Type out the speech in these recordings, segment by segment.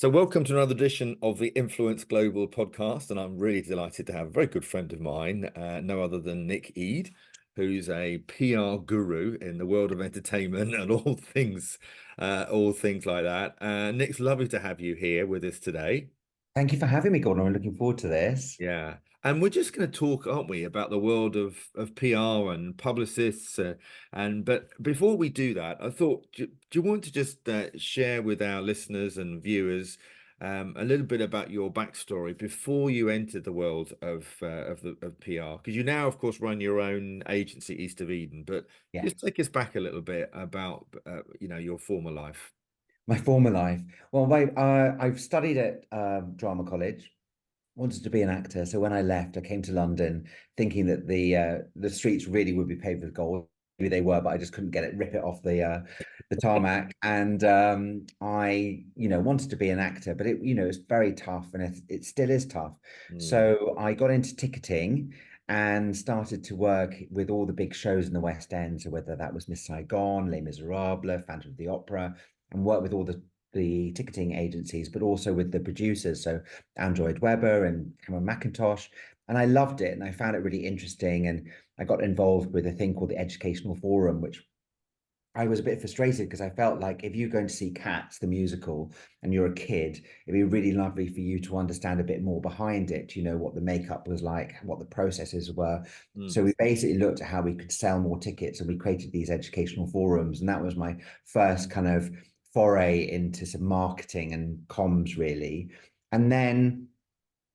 So, welcome to another edition of the Influence Global podcast. And I'm really delighted to have a very good friend of mine, no other than Nick Eade, who's a PR guru in the world of entertainment and all things like that. Nick's lovely to have you here with us today. Thank you for having me, Gordon. I'm looking forward to this. Yeah. And we're just going to talk, aren't we, about the world of PR and publicists. But before we do that, I thought, do you want to just share with our listeners and viewers a little bit about your backstory before you entered the world of PR? Because you now, of course, run your own agency, East of Eden. But Yeah, just take us back a little bit about your former life. my former life. Well, I've studied at drama college, wanted to be an actor. So when I left, I came to London thinking that the streets really would be paved with gold. Maybe they were, but I just couldn't rip it off the tarmac. And I wanted to be an actor, but it's very tough, and it still is tough. Mm, So I got into ticketing and started to work with all the big shows in the West End. So whether that was Miss Saigon, Les Miserables, Phantom of the Opera, and work with all the ticketing agencies, but also with the producers. So Andrew Lloyd Webber and Cameron McIntosh. And I loved it and I found it really interesting. And I got involved with a thing called the Educational Forum, which I was a bit frustrated because I felt like if you're going to see Cats, the musical, and you're a kid, it'd be really lovely for you to understand a bit more behind it, what the makeup was like, what the processes were. So mm. we basically looked at how we could sell more tickets and we created these educational forums. And that was my first kind of foray into some marketing and comms, really. And then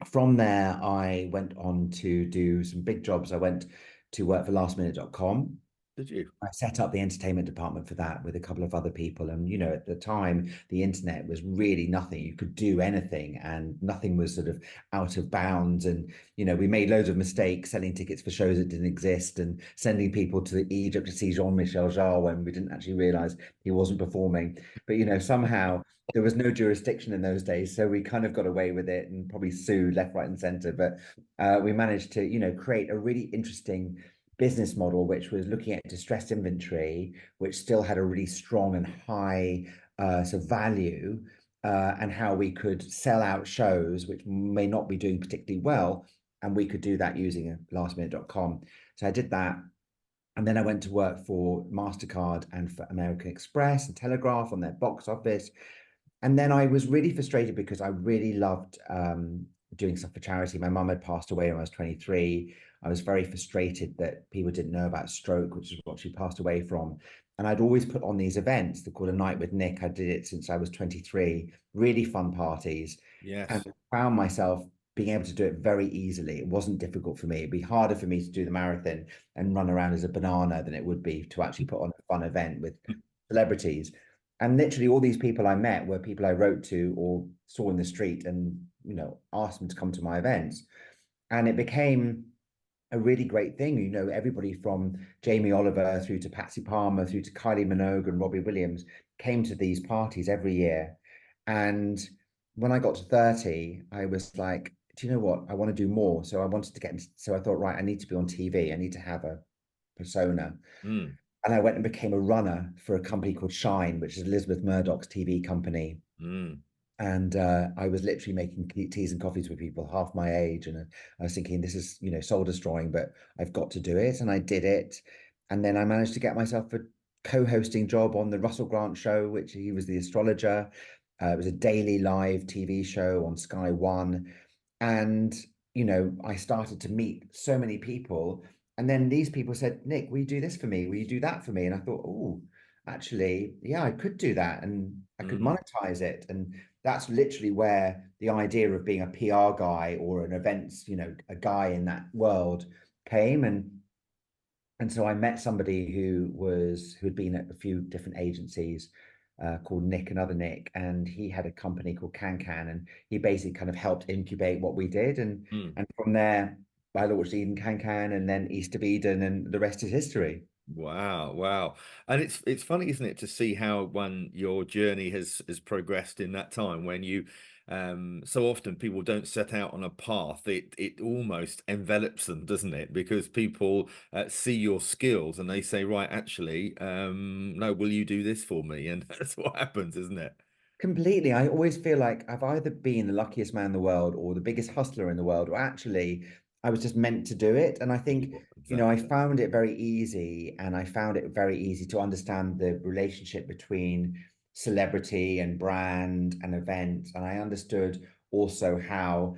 from there, I went on to do some big jobs. I went to work for lastminute.com. Did you? I set up the entertainment department for that with a couple of other people. And, at the time, the internet was really nothing. You could do anything and nothing was sort of out of bounds. And, we made loads of mistakes selling tickets for shows that didn't exist and sending people to Egypt to see Jean-Michel Jarre when we didn't actually realize he wasn't performing. But, somehow there was no jurisdiction in those days. So we kind of got away with it and probably sued left, right, and center. But we managed to, create a really interesting business model, which was looking at distressed inventory, which still had a really strong and high value, and how we could sell out shows which may not be doing particularly well. And we could do that using lastminute.com. So I did that. And then I went to work for MasterCard and for American Express and Telegraph on their box office. And then I was really frustrated because I really loved doing stuff for charity. My mum had passed away when I was 23. I was very frustrated that people didn't know about stroke, which is what she passed away from. And I'd always put on these events. They're called A Night with Nick. I did it since I was 23, really fun parties, and Yes. found myself being able to do it very easily. It wasn't difficult for me. It'd be harder for me to do the marathon and run around as a banana than it would be to actually put on a fun event with celebrities. And literally all these people I met were people I wrote to or saw in the street and, asked them to come to my events. And it became a really great thing. Everybody from Jamie Oliver through to Patsy Palmer, through to Kylie Minogue and Robbie Williams came to these parties every year. And when I got to 30, I was like, do you know what? I want to do more. So I wanted to so I thought, right, I need to be on TV. I need to have a persona. Mm, And I went and became a runner for a company called Shine, which is Elizabeth Murdoch's TV company. mm. And I was literally making teas and coffees with people half my age. And I was thinking, this is, soul destroying, but I've got to do it. And I did it. And then I managed to get myself a co-hosting job on the Russell Grant show, which he was the astrologer. It was a daily live TV show on Sky One. And, I started to meet so many people. And then these people said, Nick, will you do this for me? Will you do that for me? And I thought, oh, actually, yeah, I could do that and I could Mm. monetize it. And that's literally where the idea of being a PR guy or an events, a guy in that world came. And so I met somebody who'd been at a few different agencies, called Nick, another Nick, and he had a company called CanCan, and he basically kind of helped incubate what we did. And Mm. and from there, I launched Eden CanCan and then East of Eden, and the rest is history. Wow, wow. And it's funny, isn't it, to see how your journey has progressed in that time when you so often people don't set out on a path. It almost envelops them, doesn't it? Because people see your skills and they say, right, actually, no, will you do this for me? And that's what happens, isn't it? Completely. I always feel like I've either been the luckiest man in the world or the biggest hustler in the world, or actually I was just meant to do it. And I think, Sure, I exactly. found it very easy, and I found it very easy to understand the relationship between celebrity and brand and event. And I understood also how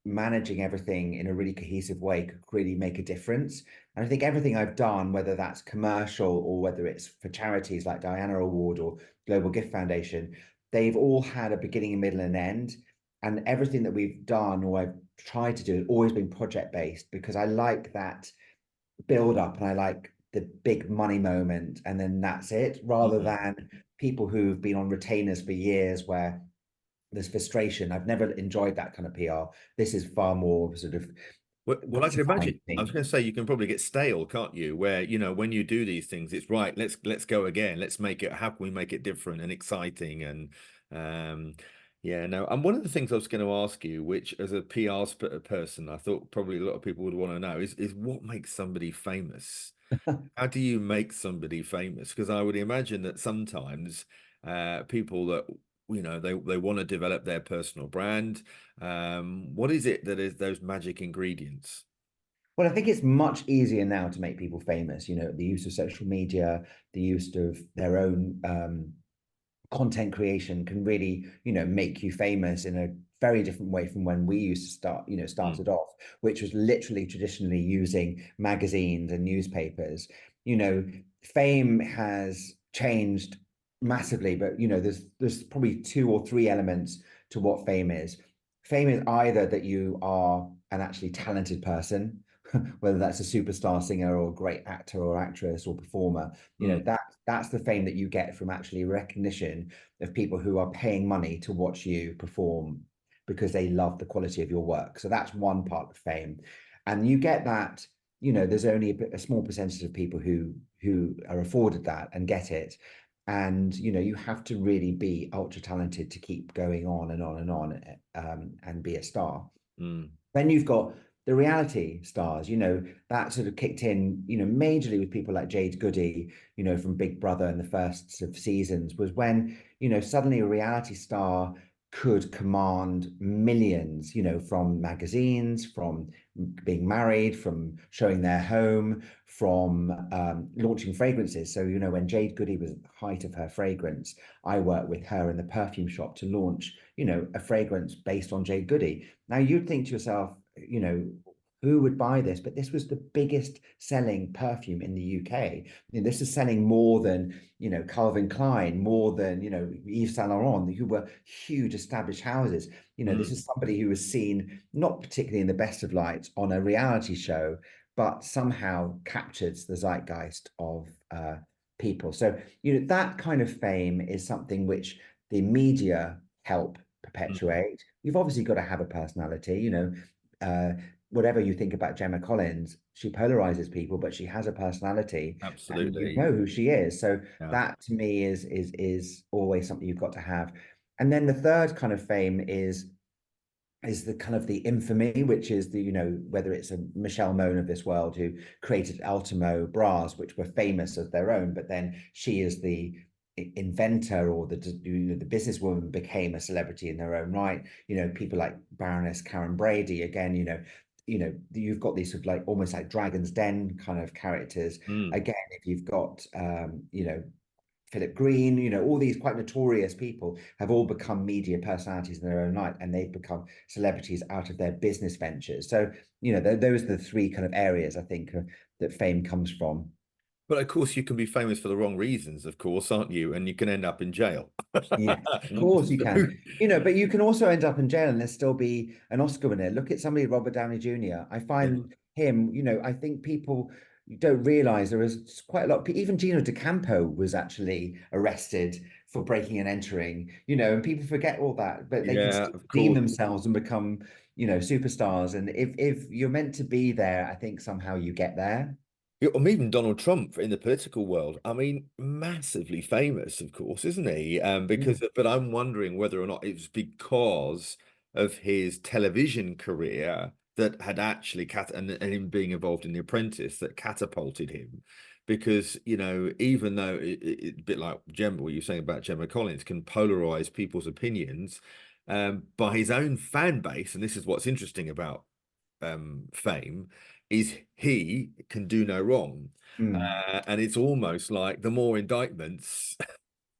managing everything in a really cohesive way could really make a difference. And I think everything I've done, whether that's commercial or whether it's for charities like Diana Award or Global Gift Foundation, they've all had a beginning, a middle, and end. And everything that we've done or I've tried to do has always been project based, because I like that build up and I like the big money moment and then that's it, rather Mm. than people who've been on retainers for years where there's frustration. I've never enjoyed that kind of PR. This is far more sort of Well, I can gratifying imagine. to I was me. going to say you can probably get stale, can't you? Where, when you do these things, it's right. Let's go again. Let's make it. How can we make it different and exciting? And yeah, no. And one of the things I was going to ask you, which as a PR person, I thought probably a lot of people would want to know, is what makes somebody famous? How do you make somebody famous? Because I would imagine that sometimes people that they want to develop their personal brand. What is it that is those magic ingredients? Well, I think it's much easier now to make people famous. The use of social media, the use of their own content creation can really, make you famous in a very different way from when we used to Mm, started off, which was literally traditionally using magazines and newspapers. You know, fame has changed massively, but there's probably two or three elements to what fame is. Fame is either that you are an actually talented person, whether that's a superstar singer or a great actor or actress or performer. mm, That's the fame that you get from actually recognition of people who are paying money to watch you perform because they love the quality of your work. So that's one part of fame. And you get that, there's only a small percentage of people who are afforded that and get it. And you have to really be ultra talented to keep going on and on and on, and be a star. mm. Then you've got the reality stars, that sort of kicked in, majorly with people like Jade Goody, from Big Brother in the first sort of seasons, was when, suddenly a reality star could command millions, from magazines, from being married, from showing their home, from launching fragrances. So, when Jade Goody was at the height of her fragrance, I worked with her in the perfume shop to launch, a fragrance based on Jade Goody. Now you'd think to yourself, who would buy this? But this was the biggest selling perfume in the UK. This is selling more than, Calvin Klein, more than, Yves Saint Laurent, who were huge established houses. This Mm. is somebody who was seen not particularly in the best of lights on a reality show, but somehow captured the zeitgeist of people. So, that kind of fame is something which the media help Mm. perpetuate. You've obviously got to have a personality, uh, whatever you think about Gemma Collins, she polarizes people, but she has a personality, and you Absolutely. know who she is. So Yeah. that to me is always something you've got to have. And then the third kind of fame is the kind of the infamy, which is the, whether it's a Michelle Mone of this world who created Ultimo bras, which were famous as their own, but then she is the inventor or the businesswoman became a celebrity in their own right. People like Baroness Karen Brady, again, you've got these sort of like almost like Dragon's Den kind of characters. Mm. Again, if you've got Philip Green, all these quite notorious people have all become media personalities in their own right, and they've become celebrities out of their business ventures. So, those are the three kind of areas I think that fame comes from. But of course, you can be famous for the wrong reasons, of course, aren't you? And you can end up in jail. Yes, of course you So, can. But you can also end up in jail and there still be an Oscar winner. Look at somebody, Robert Downey Jr. I yeah. find him, I think people don't realize there is quite a lot. Even Gino D'Acampo was actually arrested for breaking and entering, and people forget all that, but they can Yeah, still of redeem course. themselves and become, superstars. And if you're meant to be there, I think somehow you get there. Yeah, or even Donald Trump in the political world. I mean, massively famous, of course, isn't he? Yeah. But I'm wondering whether or not it was because of his television career that had actually and him being involved in The Apprentice that catapulted him. because even though it's a bit like Gemma, what you're saying about Gemma Collins can polarize people's opinions, by his own fan base, and this is what's interesting about Fame, is he can do no wrong. Mm, And it's almost like the more indictments,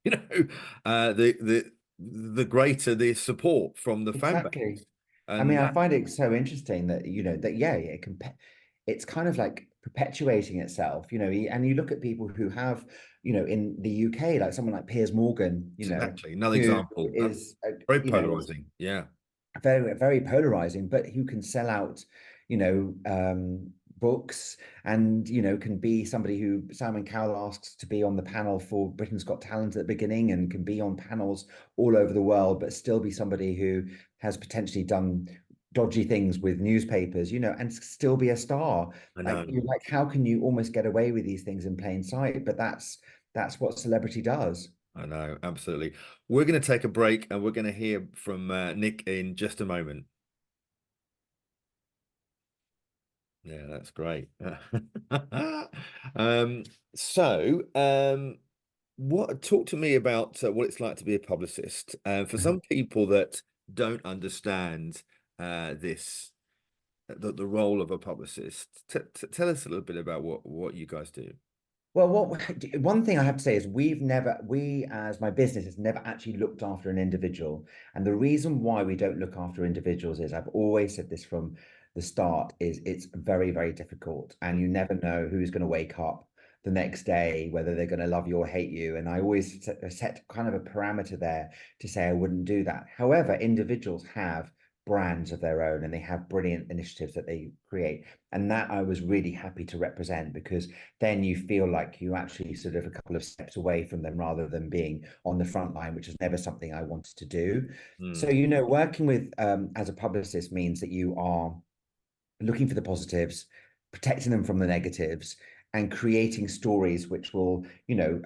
you know, the greater the support from the fan exactly. base. I mean, And I that, find it so interesting that, that, yeah, it's kind of like perpetuating itself, and you look at people who have, in the UK, like someone like Piers Morgan, exactly another who example. is, Very is polarizing. Yeah. very, very polarizing, but who can sell out, books, and can be somebody who Simon Cowell asks to be on the panel for Britain's Got Talent at the beginning, and can be on panels all over the world, but still be somebody who has potentially done dodgy things with newspapers, and still be a star. I Like, know. you're like, how can you almost get away with these things in plain sight? But that's what celebrity does. I know. Absolutely. We're going to take a break and we're going to hear from Nick in just a moment. Yeah, that's great. Um, so, what talk to me about what it's like to be a publicist. For some people that don't understand this, the role of a publicist, t tell us a little bit about what you guys do. Well, one thing I have to say is we as my business has never actually looked after an individual. And the reason why we don't look after individuals is, I've always said this from the start, is it's very, very difficult. And you never know who's going to wake up the next day, whether they're going to love you or hate you. And I always set kind of a parameter there to say I wouldn't do that. However, individuals have brands of their own, and they have brilliant initiatives that they create. And that I was really happy to represent, because then you feel like you actually sort of a couple of steps away from them, rather than being on the front line, which is never something I wanted to do. So, Mm, working with as a publicist means that you are looking for the positives, protecting them from the negatives, and creating stories which will,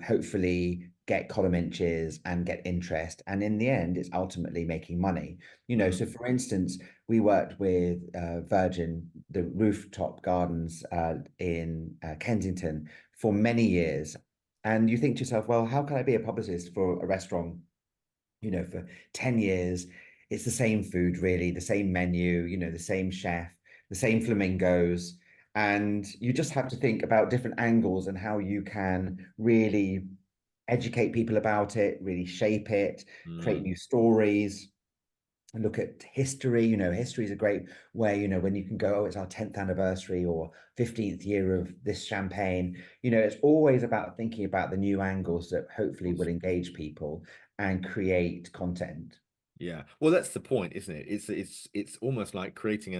hopefully get column inches and get interest. And in the end, it's ultimately making money. mm, So for instance, we worked with Virgin, the rooftop gardens in Kensington for many years. And you think to yourself, well, how can I be a publicist for a restaurant, for 10 years? It's the same food, really, the same menu, the same chef, the same flamingos. And you just have to think about different angles and how you can really educate people about it, really shape it, create mm. new stories, and look at history. History is a great way, when you can go, oh, it's our 10th anniversary or 15th year of this champagne. It's always about thinking about the new angles that hopefully will engage people and create content. Yeah. Well, that's the point, isn't it? It's almost like creating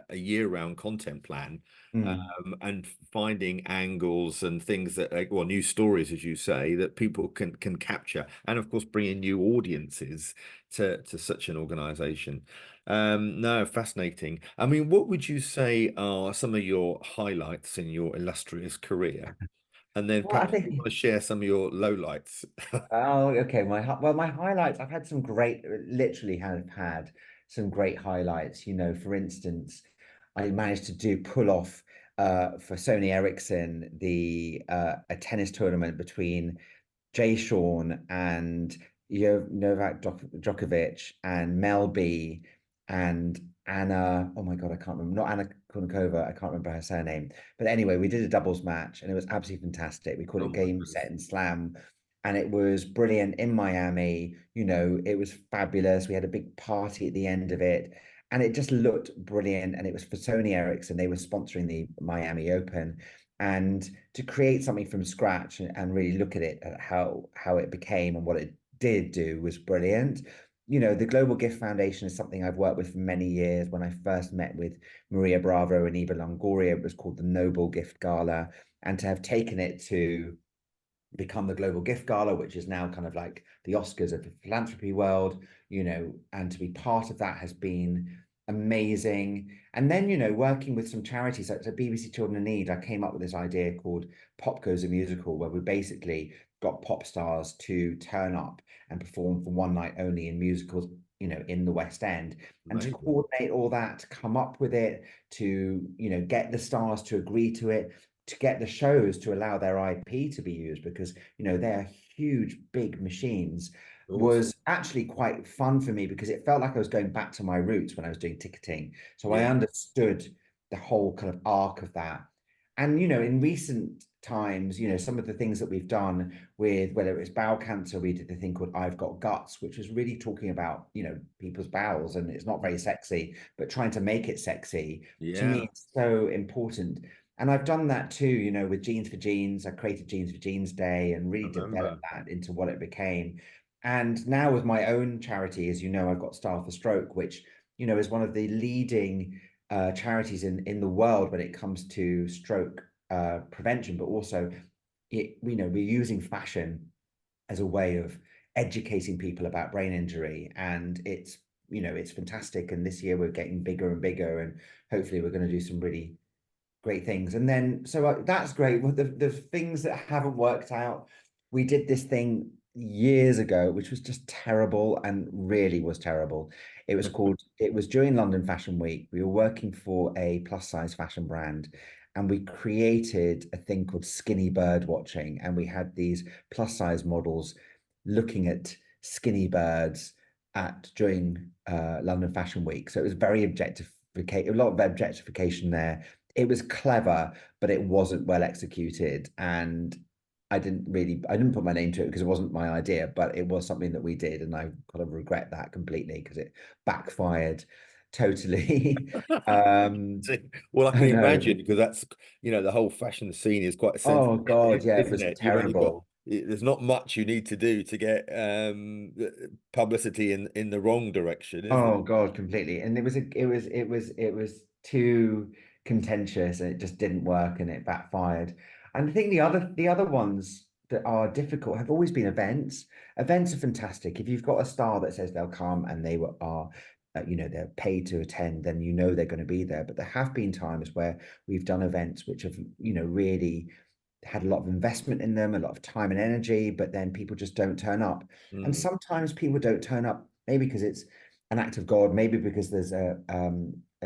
a year-round content plan, Mm. and finding angles and things that, well, new stories, as you say, that people can capture, and of course, bringing new audiences to such an organization. No, fascinating. I mean, what would you say are some of your highlights in your illustrious career? And then Well, I perhaps you think want to share some of your lowlights. Oh, okay. My highlights. I've had some great, literally have had some great highlights. For instance, I managed to pull off for Sony Ericsson the a tennis tournament between Jay Sean and Novak Djokovic and Mel B and Anna. Oh my God, I can't remember. Not Anna Kournikova. I can't remember her surname. But anyway, we did a doubles match and it was absolutely fantastic. We called Oh it my Game, goodness. Set, and Slam. And it was brilliant in Miami. It was fabulous. We had a big party at the end of it. And it just looked brilliant. And it was for Sony Ericsson. They were sponsoring the Miami Open. And to create something from scratch and really look at it, at how it became and what it did do, was brilliant. The Global Gift Foundation is something I've worked with for many years. When I first met with Maria Bravo and Eva Longoria, it was called the Noble Gift Gala. And to have taken it to become the Global Gift Gala, which is now kind of like the Oscars of the philanthropy world, and to be part of that has been amazing. And then, working with some charities like the BBC Children in Need, I came up with this idea called Pop Goes a Musical, where we basically got pop stars to turn up and perform for one night only in musicals, in the West End, and to Amazing. coordinate all that, to come up with it, to, get the stars to agree to it. to get the shows to allow their IP to be used, because they're huge, big machines, Awesome. was actually quite fun for me, because it felt like I was going back to my roots when I was doing ticketing. So I Yeah. understood the whole kind of arc of that. And in recent times, some of the things that we've done with, whether it's bowel cancer, we did a thing called I've Got Guts, which was really talking about, people's bowels, and it's not very sexy, but trying to make it sexy, to Yeah. me, it's so important. And I've done that too, with Genes for Genes. I created Genes for Genes Day and I really developed remember. that into what it became. And now with my own charity, as you know, I've got Style for Stroke, which, is one of the leading charities in the world when it comes to stroke prevention, but also we're using fashion as a way of educating people about brain injury, and it's fantastic. And this year we're getting bigger and bigger, and hopefully we're going to do some really great things. And then, so that's great. Well, the things that haven't worked out, we did this thing years ago, which was just terrible, and really was terrible. It was during London Fashion Week. We were working for a plus size fashion brand, and we created a thing called skinny bird watching. And we had these plus size models looking at skinny birds during London Fashion Week. So it was very a lot of objectification there. It was clever, but it wasn't well executed. And I didn't put my name to it because it wasn't my idea, but it was something that we did. And I kind of regret that completely because it backfired totally. Well, I I can know. imagine, because that's, the whole fashion scene is quite a Oh sensitive God, area, yeah, it isn't was it? You've only got, terrible. there's not much you need to do to get publicity in the wrong direction, is there? Oh God, completely. And it was too contentious, and it just didn't work, and it backfired. And I think the other ones that are difficult have always been events. Events are fantastic. If you've got a star that says they'll come and they're paid to attend, then they're going to be there. But there have been times where we've done events which have, really had a lot of investment in them, a lot of time and energy, but then people just don't turn up. And Mm, sometimes people don't turn up, maybe because it's an act of God, maybe because there's a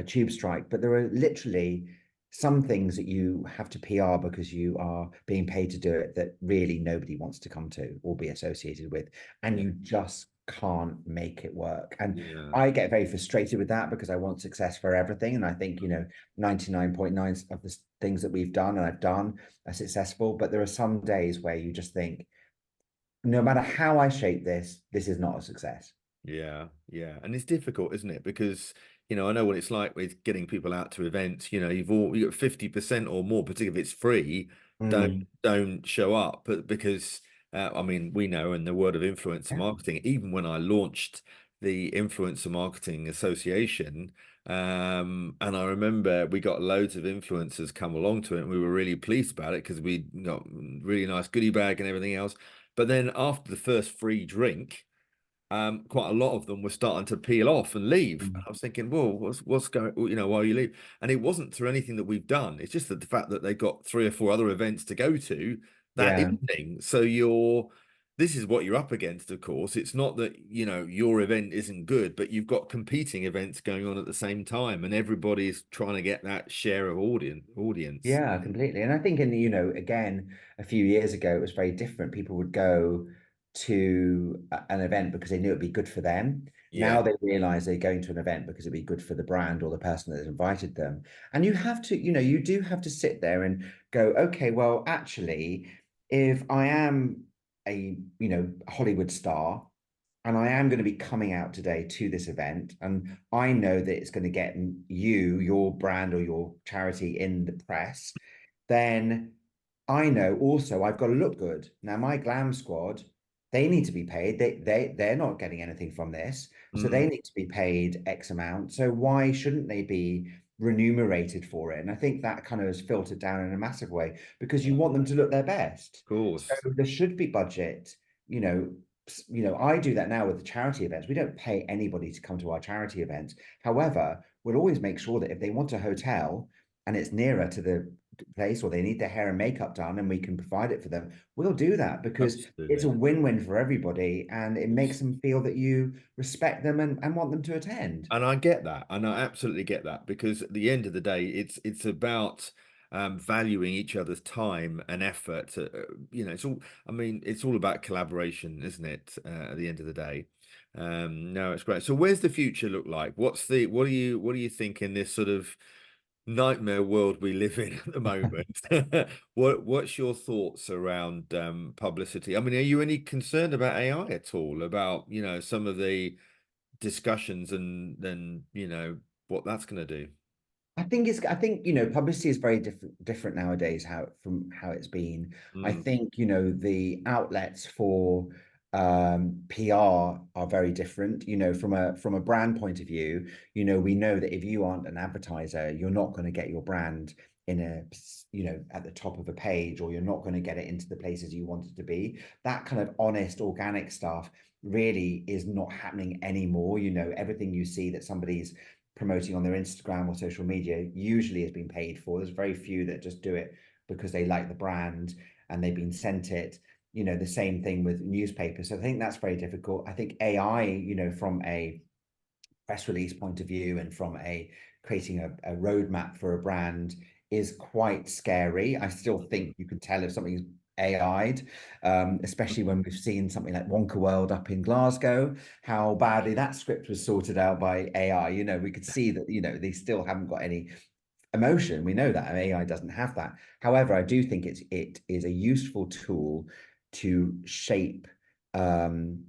tube strike, but there are literally some things that you have to PR because you are being paid to do it, that really nobody wants to come to or be associated with, and yeah, you just can't make it work. And yeah, I get very frustrated with that because I want success for everything. And I think, 99.9 of the things that we've done and I've done are successful. But there are some days where you just think, no matter how I shape this is not a success. yeah, yeah. And it's difficult, isn't it? Because, I know what it's like with getting people out to events. You got 50% or more, particularly if it's free, don't Mm, don't show up. But because I mean, we know in the world of influencer yeah. marketing, even when I launched the Influencer Marketing Association, and I remember we got loads of influencers come along to it, and we were really pleased about it because we got really nice goodie bag and everything else. But then after the first free drink, quite a lot of them were starting to peel off and leave. Mm, I was thinking, whoa, what's going, why you leave? And it wasn't through anything that we've done. It's just that the fact that they got 3 or 4 other events to go to that yeah. evening. So this is what you're up against, of course. It's not that, your event isn't good, but you've got competing events going on at the same time, and everybody's trying to get that share of audience. Yeah, completely. And I think again, a few years ago, it was very different. People would go to an event because they knew it'd be good for them. Yeah. Now they realize they're going to an event because it'd be good for the brand or the person that invited them. And you do have to sit there and go, okay, well, actually, if I am a, Hollywood star, and I am going to be coming out today to this event, and I know that it's going to get your brand or your charity in the press, then I know also I've got to look good. Now, my glam squad, they need to be paid. They're not getting anything from this, so Mm, they need to be paid X amount. So why shouldn't they be remunerated for it? And I think that kind of is filtered down in a massive way because you of want them to look their best. So course. there should be budget, you know, I do that now with the charity events. We don't pay anybody to come to our charity events. However, we'll always make sure that if they want a hotel and it's nearer to the place, or they need their hair and makeup done and we can provide it for them, we'll do that because it's a Absolutely. win-win for everybody, and it makes them feel that you respect them and want them to attend. And I get that, and I absolutely get that, because at the end of the day, it's about valuing each other's time and effort. You know, it's all, I mean, it's all about collaboration, isn't it? At the end of the day. No, it's great. So where's the future look like? What do you think in this sort of nightmare world we live in at the moment? What's your thoughts around publicity? I mean, are you any concerned about AI at all? About, you know, some of the discussions and then, you know, what that's going to do? I think, you know, publicity is very different nowadays from how it's been. I Mm, think, you know, the outlets for PR are very different. You know, from a brand point of view, you know, we know that if you aren't an advertiser, you're not going to get your brand in a, you know, at the top of a page, or you're not going to get it into the places you want it to be. That kind of honest, organic stuff really is not happening anymore. You know, everything you see that somebody's promoting on their Instagram or social media usually has been paid for. There's very few that just do it because they like the brand and they've been sent it. You know, the same thing with newspapers. So I think that's very difficult. I think AI, you know, from a press release point of view and from a creating a roadmap for a brand is quite scary. I still think you can tell if something's AI'd, especially when we've seen something like Wonka World up in Glasgow, how badly that script was sorted out by AI. You know, we could see that, you know, they still haven't got any emotion. We know that AI doesn't have that. However, I do think it is a useful tool to um,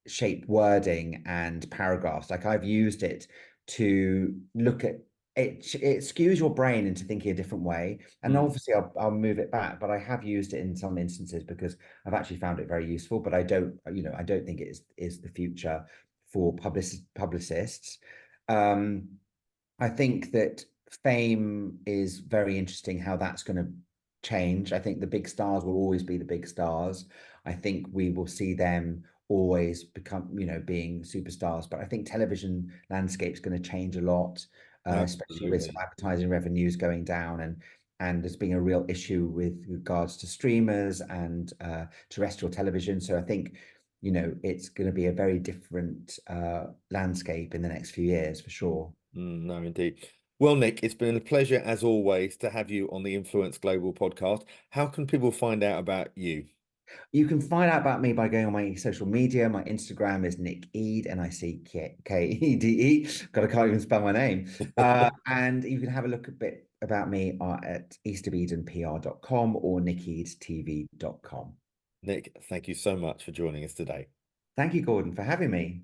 shape wording and paragraphs. Like I've used it to look at it. It skews your brain into thinking a different way. And mm. obviously I'll move it back, but I have used it in some instances because I've actually found it very useful. But I don't, you know, I don't think it is the future for publicists. Um, I think that fame is very interesting, how that's going to change. I think the big stars will always be the big stars. I think we will see them always become, you know, being superstars. But I think television landscape is going to change a lot, especially with some Absolutely. advertising revenues going down, and there's been a real issue with regards to streamers and terrestrial television. So I think, you know, it's going to be a very different landscape in the next few years for sure. No, indeed. Well, Nick, it's been a pleasure as always to have you on the Influence Global podcast. How can people find out about you? You can find out about me by going on my social media. My Instagram is Nick Eade, Nickede. God, I can't even spell my name. And you can have a look a bit about me at eastobedenpr.com or nickeedtv.com. Nick, thank you so much for joining us today. Thank you, Gordon, for having me.